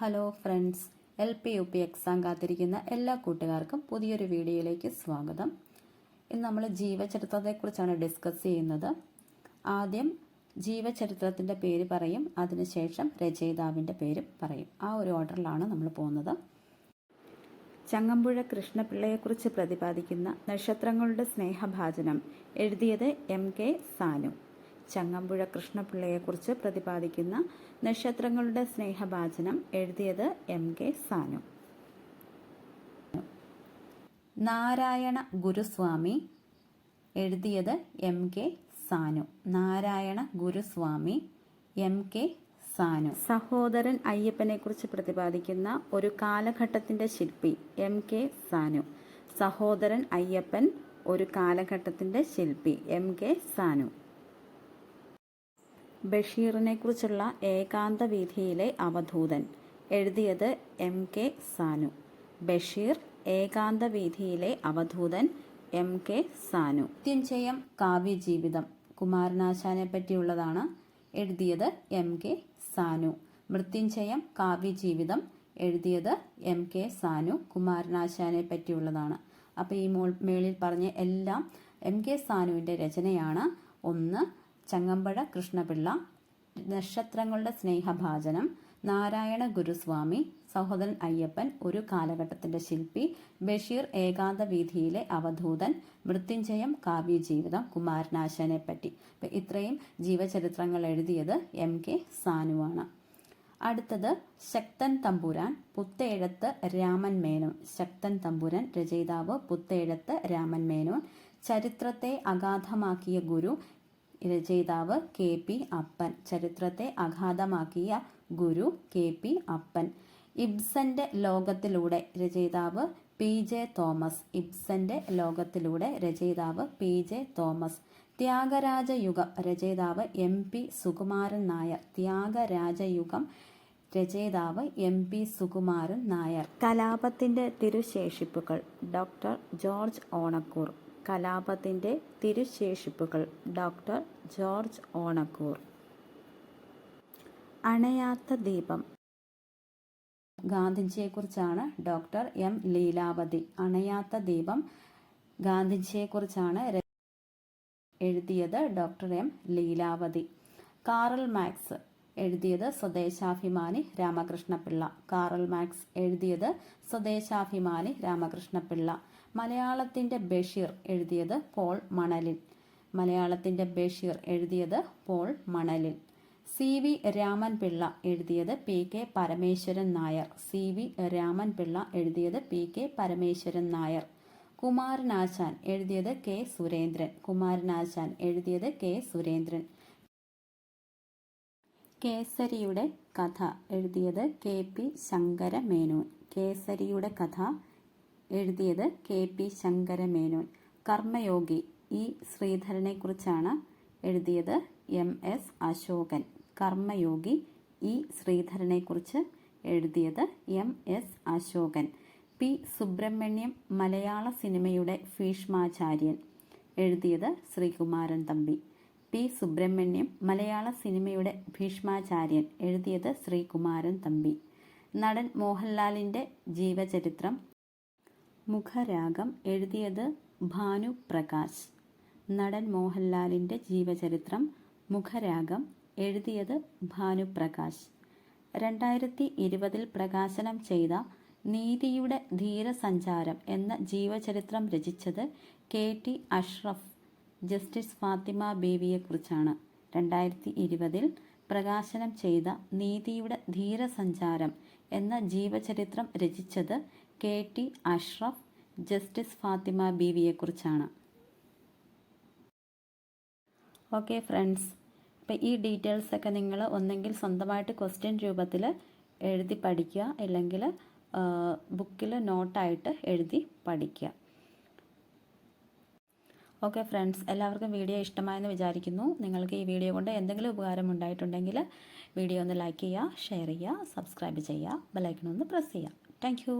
Hello friends, LP-UP exam കാത്തിരിക്കുന്ന എല്ലാ കൂട്ടുകാർക്കും പുതിയൊരു വീഡിയോയിലേക്ക് സ്വാഗതം. ഇന്ന് നമ്മൾ ജീവചരിത്രത്തെക്കുറിച്ചാണ് ഡിസ്കസ് ചെയ്യുന്നത്. ആദ്യം ജീവചരിത്രത്തിൻ്റെ പേര് പറയും, അതിനുശേഷം രചയിതാവിൻ്റെ പേര് പറയും. ആ ഒരു ഓർഡറിലാണ് നമ്മൾ പോകുന്നത്. ചങ്ങമ്പുഴ കൃഷ്ണപിള്ളയെക്കുറിച്ച് പ്രതിപാദിക്കുന്ന നക്ഷത്രങ്ങളുടെ സ്നേഹഭാജനം എഴുതിയത് MK സാനു. ചങ്ങമ്പുഴ കൃഷ്ണപിള്ളയെക്കുറിച്ച് പ്രതിപാദിക്കുന്ന നക്ഷത്രങ്ങളുടെ സ്നേഹഭാജനം എഴുതിയത് MK സാനു. നാരായണ ഗുരുസ്വാമി എഴുതിയത് MK സാനു. നാരായണ ഗുരുസ്വാമി MK സാനു. സഹോദരൻ അയ്യപ്പനെക്കുറിച്ച് പ്രതിപാദിക്കുന്ന ഒരു കാലഘട്ടത്തിൻ്റെ ശില്പി MK സാനു. സഹോദരൻ അയ്യപ്പൻ ഒരു കാലഘട്ടത്തിൻ്റെ ശില്പി MK സാനു. ബഷീറിനെ കുറിച്ചുള്ള ഏകാന്ത വീഥിയിലെ അവധൂതൻ എഴുതിയത് MK സാനു. ബഷീർ ഏകാന്ത വീഥിയിലെ അവധൂതൻ MK സാനു. മൃത്യുഞ്ജയം കാവ്യജീവിതം കുമാരനാശാനെ പറ്റിയുള്ളതാണ്. എഴുതിയത് MK സാനു. മൃത്യുഞ്ജയം കാവ്യജീവിതം എഴുതിയത് MK സാനു. കുമാരനാശാനെ പറ്റിയുള്ളതാണ്. അപ്പോൾ ഈ മേളിൽ പറഞ്ഞ എല്ലാം MK സാനുവിൻ്റെ രചനയാണ്. ഒന്ന് ചങ്ങമ്പുഴ കൃഷ്ണപിള്ള, നക്ഷത്രങ്ങളുടെ സ്നേഹഭാജനം, നാരായണ ഗുരുസ്വാമി, സഹോദരൻ അയ്യപ്പൻ ഒരു കാലഘട്ടത്തിൻ്റെ ശില്പി, ബഷീർ ഏകാന്ത വീഥിയിലെ അവധൂതൻ, മൃത്യുഞ്ജയം കാവ്യജീവിതം കുമാരനാശാനെ പറ്റി. ഇത്രയും ജീവചരിത്രങ്ങൾ എഴുതിയത് MK സാനുവാണ്. അടുത്തത് ശക്തൻ തമ്പുരാൻ, പുത്തേഴത്ത് രാമൻ മേനോൻ. ശക്തൻ തമ്പുരാൻ രചയിതാവ് പുത്തേഴത്ത് രാമൻ മേനോൻ. ചരിത്രത്തെ അഗാധമാക്കിയ ഗുരു രചയിതാവ് KP അപ്പൻ. ചരിത്രത്തെ അഗാധമാക്കിയ ഗുരു KP അപ്പൻ. ഇബ്സന്റെ ലോകത്തിലൂടെ രചയിതാവ് PJ തോമസ്. ഇബ്സന്റെ ലോകത്തിലൂടെ രചയിതാവ് PJ തോമസ്. ത്യാഗരാജയുഗം രചയിതാവ് MP സുകുമാരൻ നായർ. ത്യാഗരാജയുഗം രചയിതാവ് MP സുകുമാരൻ നായർ. കലാപത്തിന്റെ തിരുശേഷിപ്പുകൾ ഡോക്ടർ ജോർജ് ഓണക്കൂർ. കലാപത്തിന്റെ തിരുശേഷിപ്പുകൾ ഡോക്ടർ ജോർജ് ഓണക്കൂർ. അണയാത്ത ദീപം ഗാന്ധിജിയെക്കുറിച്ചാണ് ഡോക്ടർ M ലീലാവതി. അണയാത്ത ദീപം ഗാന്ധിജിയെക്കുറിച്ചാണ് എഴുതിയത് doctor M Leelavathi. Karl max എഴുതിയത് സ്വദേശാഭിമാനി രാമകൃഷ്ണപിള്ള. കാറൽ മാക്സ് എഴുതിയത് സ്വദേശാഭിമാനി രാമകൃഷ്ണപിള്ള. മലയാളത്തിൻ്റെ ബഷീർ എഴുതിയത് പോൾ മണലിൽ. മലയാളത്തിൻ്റെ ബഷീർ എഴുതിയത് പോൾ മണലിൽ. CV രാമൻ പിള്ള എഴുതിയത് PK പരമേശ്വരൻ നായർ. CV രാമൻ പിള്ള എഴുതിയത് PK പരമേശ്വരൻ നായർ. കുമാരനാശാൻ എഴുതിയത് K സുരേന്ദ്രൻ. കുമാരനാശാൻ എഴുതിയത് K സുരേന്ദ്രൻ. കേസരിയുടെ കഥ എഴുതിയത് KP ശങ്കരമേനോൻ. കേസരിയുടെ കഥ എഴുതിയത് KP ശങ്കരമേനോൻ. കർമ്മയോഗി E ശ്രീധരനെക്കുറിച്ചാണ് എഴുതിയത് MS അശോകൻ. കർമ്മയോഗി E ശ്രീധരനെക്കുറിച്ച് എഴുതിയത് MS അശോകൻ. P സുബ്രഹ്മണ്യം മലയാള സിനിമയുടെ ഭീഷ്മാചാര്യൻ എഴുതിയത് ശ്രീകുമാരൻ തമ്പി. P സുബ്രഹ്മണ്യം മലയാള സിനിമയുടെ ഭീഷ്മാചാര്യൻ എഴുതിയത് ശ്രീകുമാരൻ തമ്പി. നടൻ മോഹൻലാലിൻ്റെ ജീവചരിത്രം മുഖരാഗം എഴുതിയത് ഭാനുപ്രകാശ്. നടൻ മോഹൻലാലിൻ്റെ ജീവചരിത്രം മുഖരാഗം എഴുതിയത് ഭാനുപ്രകാശ്. 2020 പ്രകാശനം ചെയ്ത നീതിയുടെ ധീരസഞ്ചാരം എന്ന ജീവചരിത്രം രചിച്ചത് KT അഷ്റഫ്. ജസ്റ്റിസ് ഫാത്തിമ ബീവിയെക്കുറിച്ചാണ്. 2020 പ്രകാശനം ചെയ്ത നീതിയുടെ ധീരസഞ്ചാരം എന്ന ജീവചരിത്രം രചിച്ചത് KT അഷ്റഫ്. ജസ്റ്റിസ് ഫാത്തിമ ബീവിയെക്കുറിച്ചാണ്. ഓക്കെ ഫ്രണ്ട്സ്, ഇപ്പം ഈ ഡീറ്റെയിൽസൊക്കെ നിങ്ങൾ ഒന്നെങ്കിൽ സ്വന്തമായിട്ട് ക്വസ്റ്റ്യൻ രൂപത്തിൽ എഴുതി പഠിക്കുക, അല്ലെങ്കിൽ ബുക്കിൽ നോട്ടായിട്ട് എഴുതി പഠിക്കുക. ഓക്കെ ഫ്രണ്ട്സ്, എല്ലാവർക്കും വീഡിയോ ഇഷ്ടമായെന്ന് വിചാരിക്കുന്നു. നിങ്ങൾക്ക് ഈ വീഡിയോ കൊണ്ട് എന്തെങ്കിലും ഉപകാരം ഉണ്ടായിട്ടുണ്ടെങ്കിൽ വീഡിയോ ഒന്ന് ലൈക്ക് ചെയ്യുക, ഷെയർ ചെയ്യുക, സബ്സ്ക്രൈബ് ചെയ്യുക, ബെൽ ഐക്കൺ ഒന്ന് പ്രസ് ചെയ്യുക. Thank you.